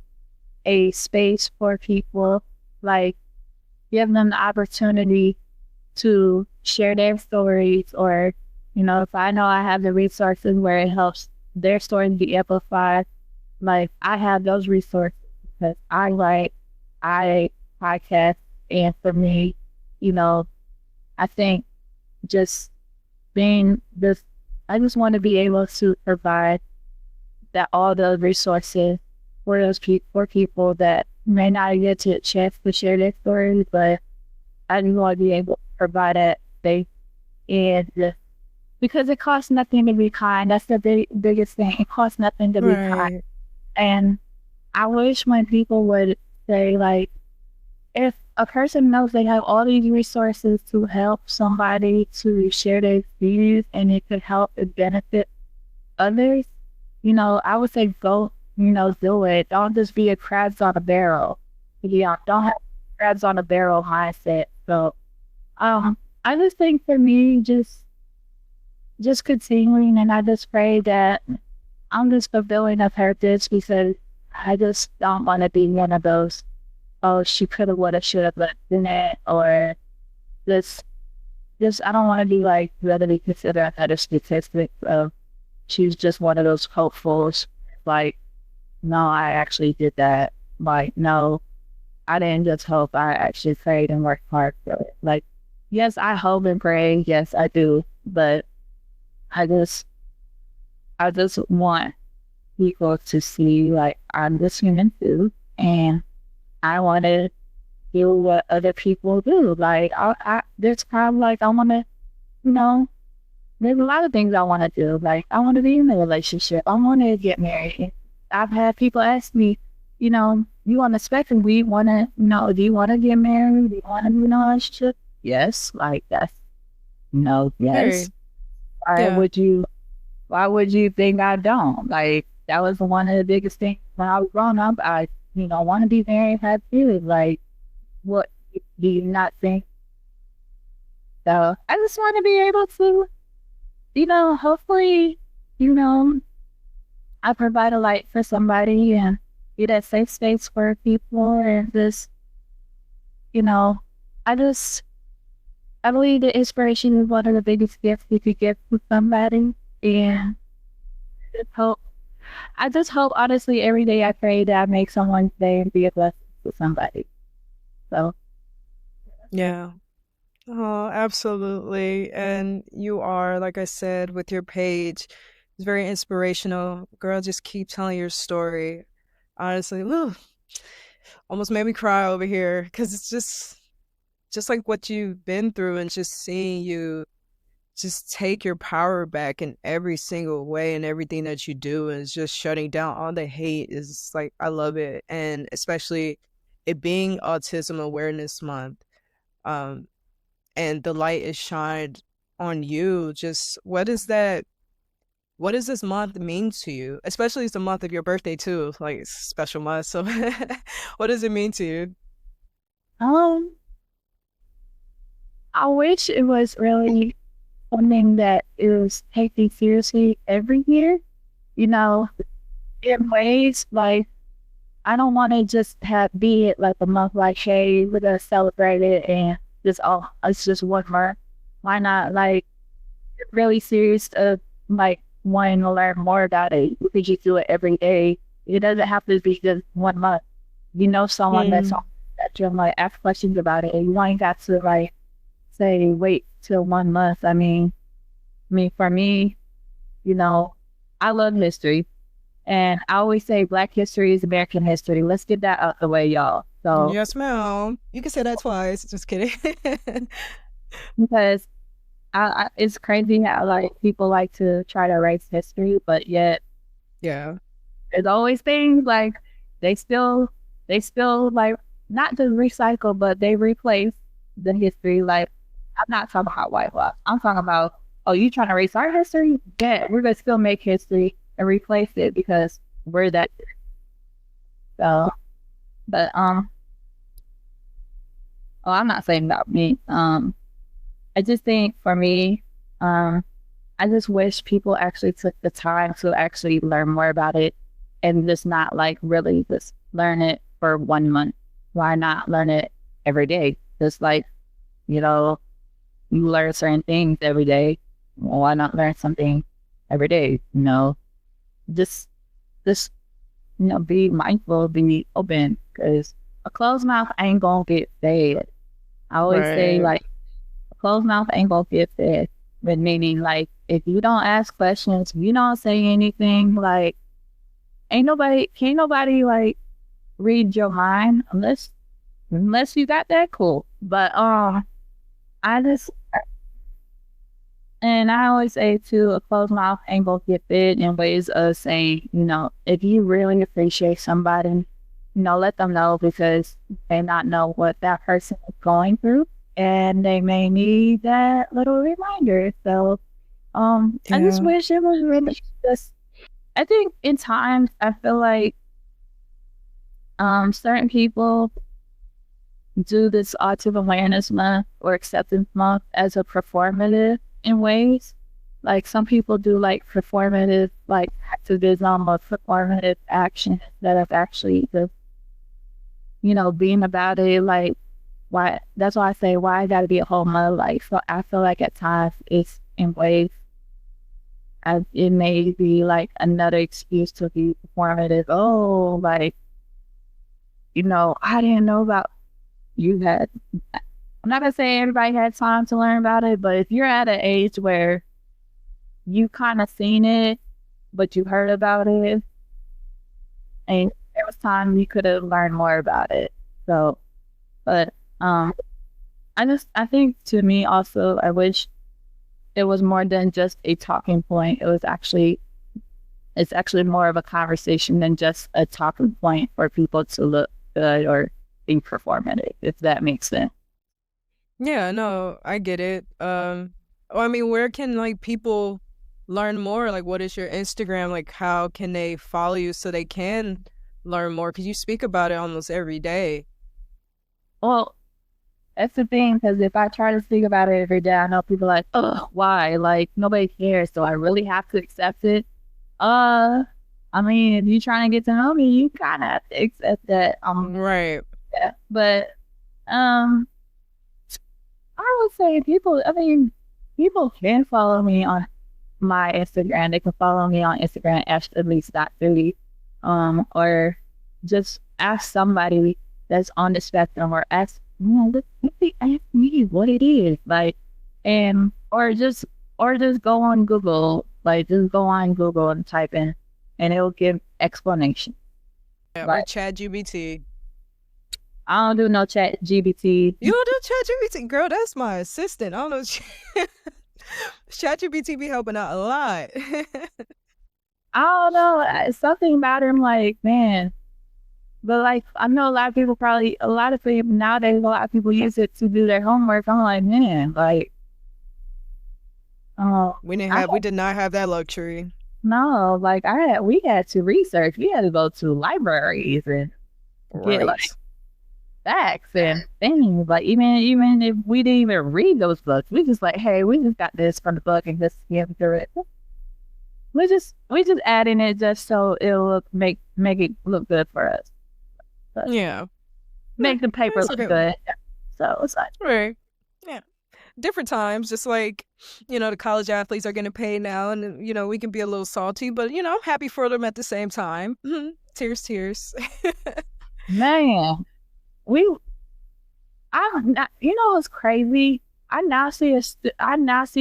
C: a space for people, like give them the opportunity to share their stories, or, if I know I have the resources where it helps their story to be amplified, like I have those resources because I podcast, and for me, I think just being this, I just want to be able to provide that all the resources for those for people that may not get to a chance to share their stories, but I just want to be able to provide that space, and just because it costs nothing to be kind. That's the biggest thing. It costs nothing to be kind. And I wish when people would say, like, if a person knows they have all these resources to help somebody to share their views and it could help and benefit others, I would say go, do it. Don't just be a crabs on a barrel. Don't have crabs on a barrel mindset. So, I just think for me, just continuing, and I just pray that I'm just fulfilling a purpose, because I just don't want to be one of those, oh, she could have, would have, should have, but didn't, or just, I don't want to be like readily considered another statistic of she's just one of those hopefuls. Like, no, I actually did that. Like, no, I didn't just hope. I actually prayed and worked hard for it. Like, yes, I hope and pray. Yes, I do. But I just want people to see, like, I'm just human too, and I want to do what other people do. Like, there's kind of like, I want to, there's a lot of things I want to do. Like, I want to be in a relationship. I want to get married. I've had people ask me, you on the spectrum, do you want to, do you want to get married? Do you want to be in a relationship? Yes. Like, that's, yes. Why would you think I don't? Like, that was one of the biggest things when I was growing up. I, want to be married, have feelings. Like, what do you not think? So I just want to be able to, hopefully, I provide a light for somebody and be that safe space for people, and just, I believe that inspiration is one of the biggest gifts you could give to somebody. And I just hope, honestly, every day I pray that I make someone's day and be a blessing to somebody. So.
B: Yeah. Oh, absolutely. And you are, like I said, with your page, It's very inspirational. Girl, just keep telling your story. Honestly, whew, almost made me cry over here because it's just like what you've been through and just seeing you just take your power back in every single way and everything that you do, and it's just shutting down all the hate is like, I love it. And especially it being Autism Awareness Month, um, and the light is shined on you. Just what does this month mean to you? Especially it's the month of your birthday too, like it's a special month. So what does it mean to you?
C: Um, I wish it was really something that is taken seriously every year, you know, in ways like I don't want to just have be it like a month like, hey, we're gonna celebrate it and just it's just one month. Why not like really serious of like wanting to learn more about it? You could just do it every day. It doesn't have to be just one month. You know someone that's on that you like ask questions about it and you ain't got to like say wait till 1 month. I mean for me, you know, I love history. And I always say Black history is American history. Let's get that out the way, y'all. So,
B: Yes, ma'am. You can say that twice. Just kidding.
C: because it's crazy how like people like to try to erase history, but yet
B: Yeah.
C: there's always things like they still like not just recycle, but they replace the history. Like I'm not talking about whitewash. I'm talking about, oh, you trying to erase our history? Yeah, we're gonna still make history and replace it because we're that. So, but oh, I'm not saying about me. I just think for me, I just wish people actually took the time to actually learn more about it and just not like really just learn it for 1 month. Why not learn it every day? Just like, you know, you learn certain things every day. Well, why not learn something every day? You know, just, just, be mindful, be open, because a closed mouth ain't gonna get fed. I always say,
B: Right.
C: like, a closed mouth ain't gonna get fed. But meaning, like, if you don't ask questions, if you don't say anything, like, can't nobody, like, read your mind unless you got that cool. But, I just, and I always say too, a closed mouth ain't gonna get fed in ways of saying, if you really appreciate somebody, let them know because they not know what that person is going through and they may need that little reminder. So, I just
B: Yeah.
C: wish it was really just, I think in times I feel like, certain people do this Autism Awareness Month or Acceptance Month as a performative in ways. Like some people do like performative, like activism or performative action instead of actually just, being about it. Like why? That's why I say why I got to be a whole month. Like so, I feel like at times it's in ways it may be like another excuse to be performative. Oh, like I didn't know about you had. I'm not gonna say everybody had time to learn about it, but if you're at an age where you kind of seen it, but you heard about it, and there was time you could have learned more about it. So, but I think to me also, I wish it was more than just a talking point. It's actually more of a conversation than just a talking point for people to look good or be performative, if that makes sense.
B: Yeah, no, I get it. I mean, where can like people learn more? Like, what is your Instagram? Like, how can they follow you so they can learn more? Because you speak about it almost every day.
C: Well, that's the thing, because if I try to speak about it every day, I know people are like, oh, why? Like, nobody cares, so I really have to accept it. I mean, if you're trying to get to know me, you kind of have to accept that.
B: Right.
C: Yeah. But, I would say people can follow me on my Instagram. They can follow me on Instagram at Elise.Philly. Or just ask somebody that's on the spectrum or ask, let me ask me what it is. Like, or just go on Google Like, just go on Google and type in, and it'll give explanation.
B: Yeah, or
C: Like,
B: ChatGPT.
C: I don't do no chat GBT.
B: You don't do ChatGPT, girl? That's my assistant. I don't know. ChatGPT be helping out a lot.
C: I don't know. It's something about it. I'm like, man. But like, I know a lot of people nowadays, a lot of people use it to do their homework. I'm like, man, like,
B: we did not have that luxury.
C: no, like we had to research. We had to go to libraries and get like facts and things. Like even if we didn't even read those books, we just like, hey, we just got this from the book and just skim through it. We just adding it just so it'll make it look good for us. But
B: yeah,
C: make the paper look good. So it's like,
B: right, yeah. Different times, just like, the college athletes are getting paid now, and we can be a little salty, but I'm happy for them at the same time. Tears.
C: Man, I'm not. What's crazy? I now see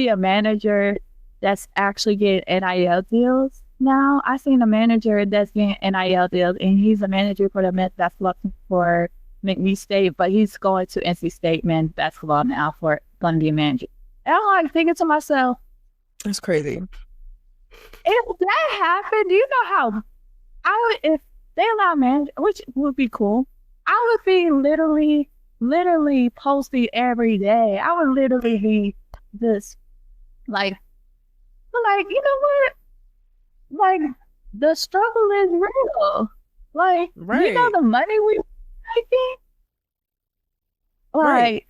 C: a manager that's actually getting NIL deals. Now I seen a manager that's getting NIL deals, and he's a manager for the men's basketball team for McNeese State, but he's going to NC State men's basketball now for going to be a manager. And I'm like thinking to myself,
B: that's crazy.
C: If that happened, do you know how if they allow manager, which would be cool, I would be literally posting every day. I would literally be this like you know what? Like, the struggle is real. Like,
B: right.
C: You know the money we making? Like,
B: right.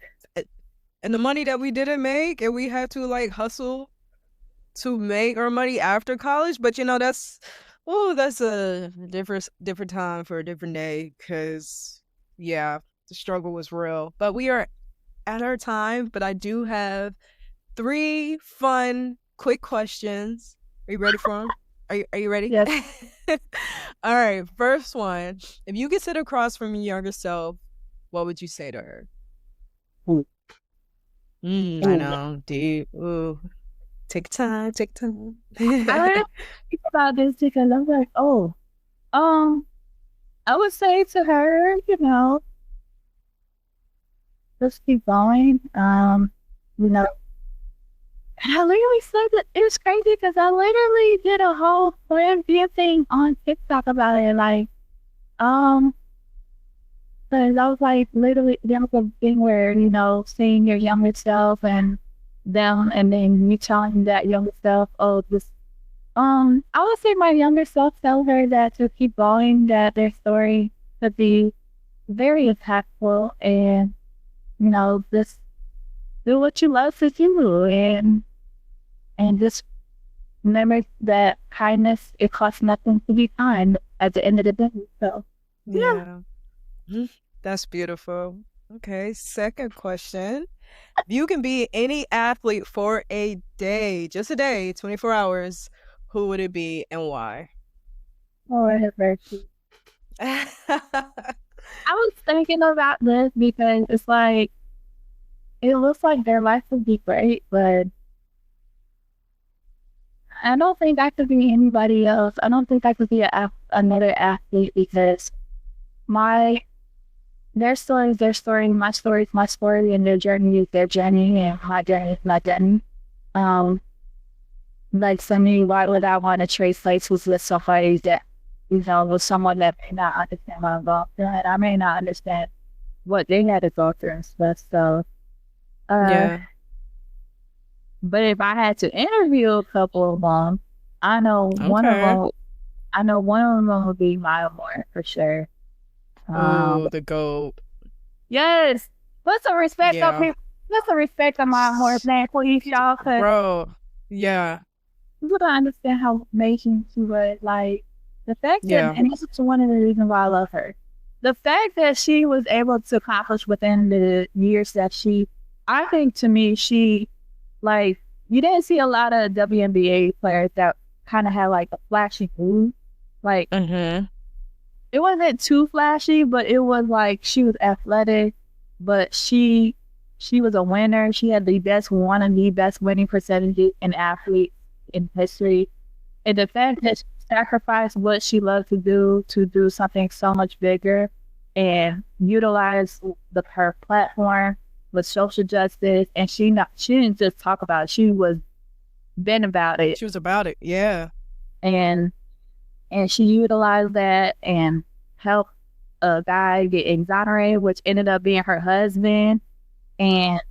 B: And the money that we didn't make, and we had to like hustle to make our money after college. But that's a different time for a different day, because the struggle was real. But we are at our time, but I do have 3 fun quick questions. Are you ready for them? Are you ready?
C: Yes.
B: All right. First one. If you could sit across from your younger self, what would you say to her? I know. Deep. Ooh. Take time.
C: I really think about this because I'm like, I would say to her, just keep going. I literally said that it was crazy because I literally did a whole thing on TikTok about it. Like, because I was like, literally, there was a thing where, seeing your younger self and them, and then you telling that younger self, I would say my younger self tell her that to keep going, that their story could be very impactful, and, just do what you love to do, and just remember that kindness, it costs nothing to be kind at the end of the day. So,
B: yeah. That's beautiful. Okay, second question. If you can be any athlete for a day, just a day, 24 hours, who would it be and why?
C: Oh, I have mercy. I was thinking about this because it's like, it looks like their life would be great, but I don't think I could be anybody else. I don't think I could be another athlete because their story is their story, my story is my story, and their journey is their journey, and my journey is my journey. Like, for me, why would I want to trade places with somebody that, with someone that may not understand what I'm going through, and I may not understand what they had to go through and stuff. So, but if I had to interview a couple of them, I know one of them would be Maya Moore for sure.
B: The GOAT.
C: Yes. Put some respect on people. Put some respect on Maya Moore's name, please, y'all.
B: Bro. Yeah.
C: You don't understand how amazing she was. Like, the fact that, and this is one of the reasons why I love her. The fact that she was able to accomplish within the years that I think, to me, like, you didn't see a lot of WNBA players that kind of had like a flashy move. Like, it wasn't too flashy, but it was like she was athletic, but she was a winner. She had one of the best winning percentages in athletes in history. And the fact that she sacrificed what she loved to do something so much bigger and utilize her platform with social justice. And she didn't just talk about it, she was been about it.
B: She was about it, yeah.
C: And she utilized that and helped a guy get exonerated, which ended up being her husband. And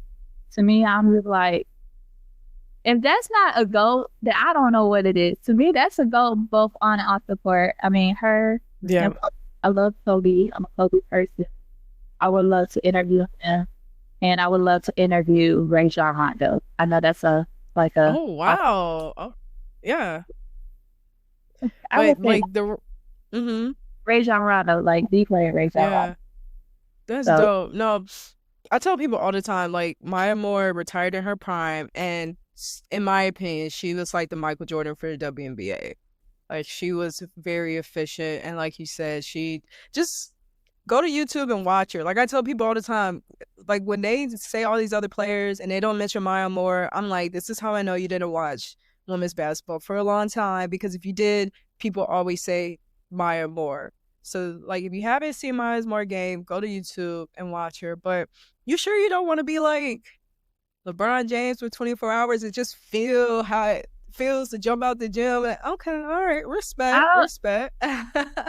C: to me, I'm just like, if that's not a goal, then I don't know what it is. To me, that's a goal both on and off the court. I mean,
B: yeah.
C: I love Kobe. I'm a Kobe person. I would love to interview him, and I would love to interview Ray John Rondo. I know that's oh
B: wow, yeah.
C: I
B: but like the
C: Ray John Rondo, like the player Ray John Rondo.
B: That's dope. No, I tell people all the time, like Maya Moore retired in her prime, and in my opinion, she was like the Michael Jordan for the WNBA. Like, she was very efficient, and like you said, she just go to YouTube and watch her. Like, I tell people all the time, like when they say all these other players and they don't mention Maya Moore, I'm like, this is how I know you didn't watch women's basketball for a long time, because if you did, people always say Maya Moore. So like, if you haven't seen Maya Moore game, go to YouTube and watch her. But you sure you don't want to be like LeBron James for 24 hours and just feel how it feels to jump out the gym? Like, okay, all right, respect.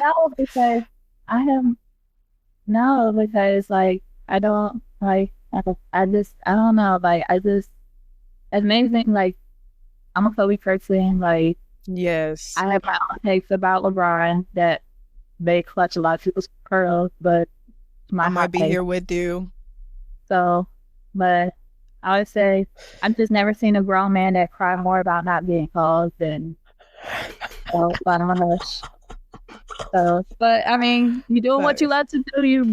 C: No, because because like I don't like I don't know, like it's amazing. Like, I'm a Kobe person. Like,
B: yes,
C: I have my own takes about LeBron that may clutch a lot of people's pearls, but
B: I might be here with you.
C: So, but I would say I've just never seen a grown man that cried more about not being called than I don't know. So, but I mean, you doing what you love to do. You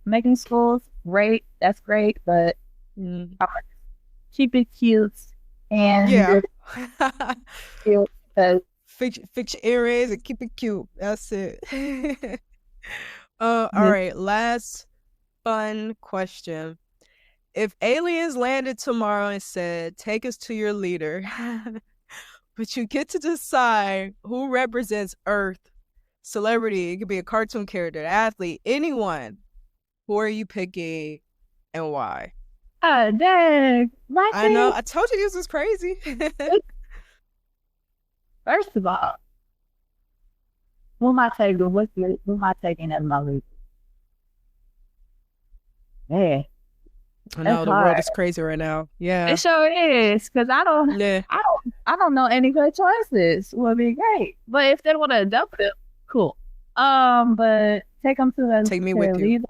C: making schools, great. That's great, but keep it cute and cute, because
B: fix your earrings and keep it cute. That's it. All right, last fun question. If aliens landed tomorrow and said, take us to your leader, but you get to decide who represents Earth, celebrity, it could be a cartoon character, athlete, anyone, who are you picking and why?
C: Oh, dang.
B: I know, I told you this was crazy.
C: First of all, who am I taking as my leader? Man.
B: I know the world is crazy right now. Yeah,
C: it sure is, because I don't know any good choices. Would be great, but if they want to adopt it, cool. But take me with you.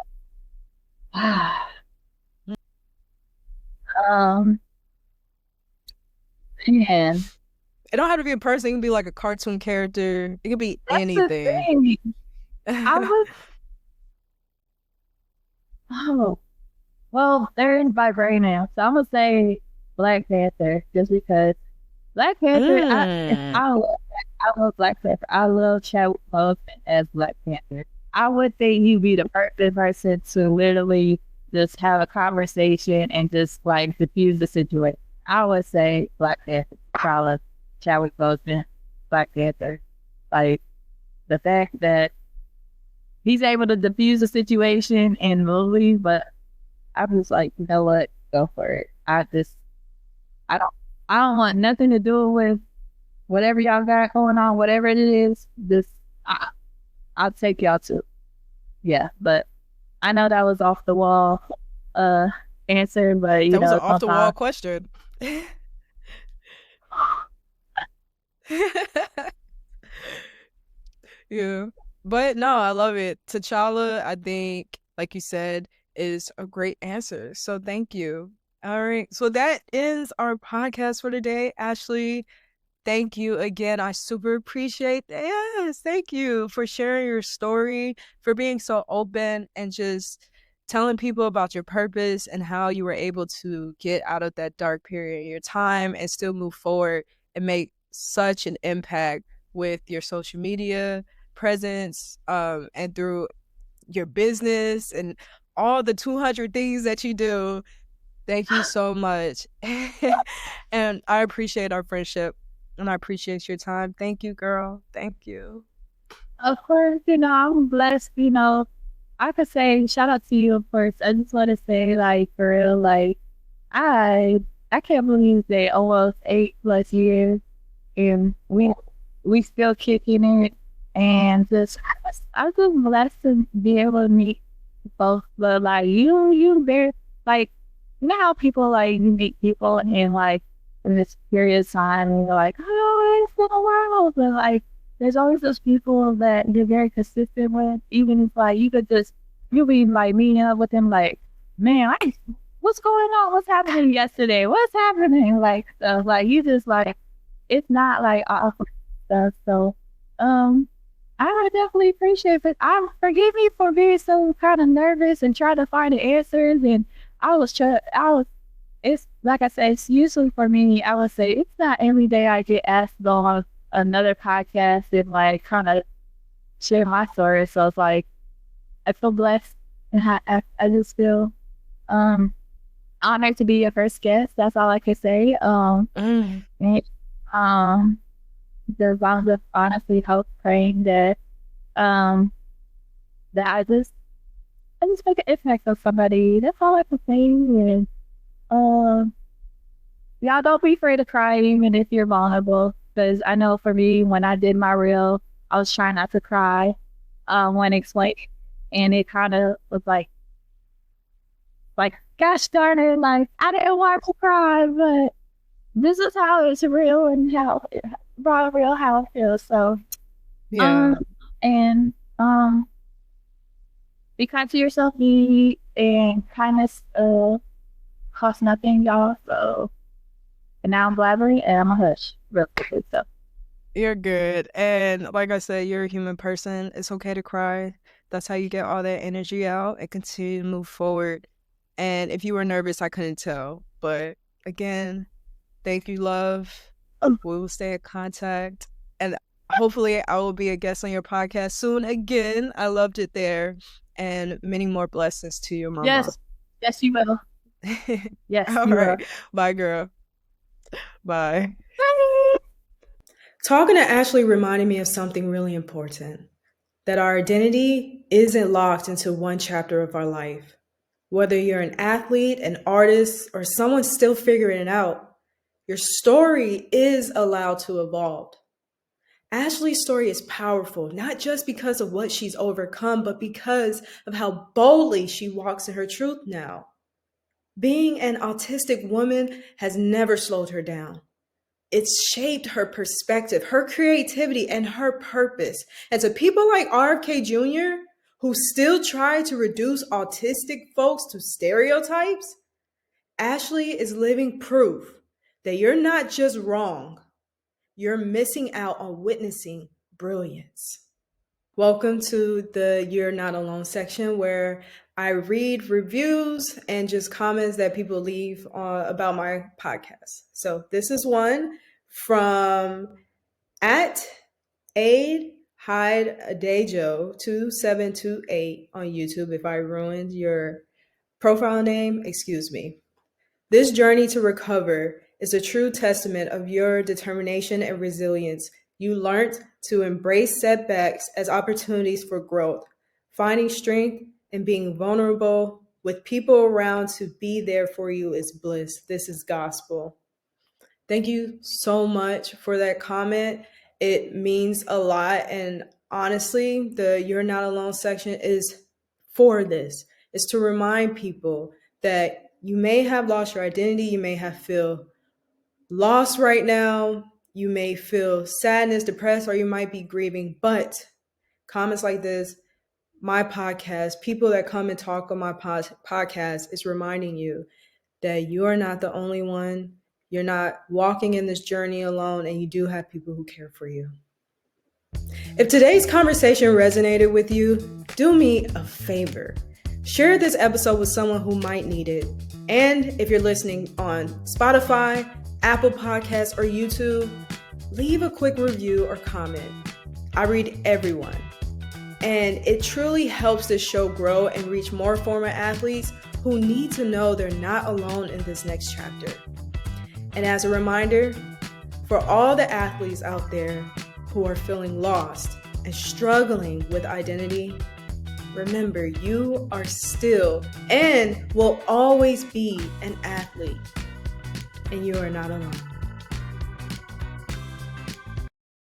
C: Man,
B: it don't have to be a person. It can be like a cartoon character. It could be anything.
C: Well, they're in vibranium, so I'm gonna say Black Panther, just because Black Panther. I love Black Panther. I love Chadwick Boseman as Black Panther. I would think he'd be the perfect person to literally just have a conversation and just like diffuse the situation. I would say Black Panther, Chadwick Boseman, Black Panther. Like, the fact that he's able to diffuse the situation in movies, but I'm just like, you know what? Go for it. I don't want nothing to do with whatever y'all got going on, whatever it is. I'll take y'all to. Yeah, but I know that was off the wall answer, but
B: that was an off the wall question. Yeah, but no, I love it. T'Challa, I think, like you said, is a great answer. So thank you. All right. So that ends our podcast for today. Ashley, thank you again. I super appreciate that. Yes, thank you for sharing your story, for being so open and just telling people about your purpose and how you were able to get out of that dark period in your time and still move forward and make such an impact with your social media presence, and through your business and all the 200 things that you do. Thank you so much. And I appreciate our friendship and I appreciate your time. Thank you, girl. Thank you.
C: Of course, I'm blessed, I could say shout out to you, of course. I just want to say, like, for real, like, I I can't believe that almost 8+ years and we still kicking it, and just I'm just blessed to be able to meet both. But like you very like how people like you meet people and like in this period of time and you're like, oh, it's been a while, but like there's always those people that you're very consistent with, even if like you'll be like meeting up with them like, man, what's going on? What's happening yesterday? What's happening? Like stuff like you just like it's not like awful stuff. So I would definitely appreciate it. Forgive me for being so kind of nervous and trying to find the answers. And it's like I said, it's usually for me, I would say it's not every day I get asked to go on another podcast and like kind of share my story. So it's like, I feel blessed and I just feel, honored to be your first guest. That's all I can say. And, just I just honestly hope, praying that that I just make an impact on somebody. That's all I can say. And y'all don't be afraid to cry even if you're vulnerable. Because I know for me, when I did my reel, I was trying not to cry when explaining, and it kind of was like gosh darn it, like I didn't want to cry, but this is how it's real and how it feels. So
B: Yeah.
C: And be kind to yourself, and kindness costs nothing, y'all. So and now I'm blabbering and I'm a hush real quick. So
B: You're good. And like I said, you're a human person. It's okay to cry. That's how you get all that energy out and continue to move forward. And if you were nervous, I couldn't tell. But again, thank you, love. We will stay in contact. And hopefully I will be a guest on your podcast soon again. I loved it there. And many more blessings to you, mama.
C: Yes, you will. Yes,
B: all
C: you
B: right.
C: will.
B: Bye, girl. Bye.
C: Bye.
B: Talking to Ashley reminded me of something really important. That our identity isn't locked into one chapter of our life. Whether you're an athlete, an artist, or someone still figuring it out, your story is allowed to evolve. Ashley's story is powerful, not just because of what she's overcome, but because of how boldly she walks in her truth now. Being an autistic woman has never slowed her down. It's shaped her perspective, her creativity, and her purpose. And to people like RFK Jr., who still try to reduce autistic folks to stereotypes, Ashley is living proof that you're not just wrong, you're missing out on witnessing brilliance. Welcome to the You're Not Alone section, where I read reviews and just comments that people leave about my podcast. So this is one from at Aid Hyde Adejo 2728 on YouTube. If I ruined your profile name, excuse me. This journey to recover is a true testament of your determination and resilience. You learned to embrace setbacks as opportunities for growth, finding strength and being vulnerable with people around to be there for you is bliss. This is gospel. Thank you so much for that comment. It means a lot. And honestly, the You're Not Alone section is for this. It's to remind people that you may have lost your identity. You may have feel lost right now. You may feel sadness, depressed, or you might be grieving. But comments like this, my podcast, people that come and talk on my podcast is reminding you that you are not the only one. You're not walking in this journey alone, and you do have people who care for you. If today's conversation resonated with you, do me a favor. Share this episode with someone who might need it. And if you're listening on Spotify, Apple Podcasts, or YouTube, leave a quick review or comment. I read everyone. And it truly helps this show grow and reach more former athletes who need to know they're not alone in this next chapter. And as a reminder, for all the athletes out there who are feeling lost and struggling with identity, remember, you are still and will always be an athlete, and you are not alone.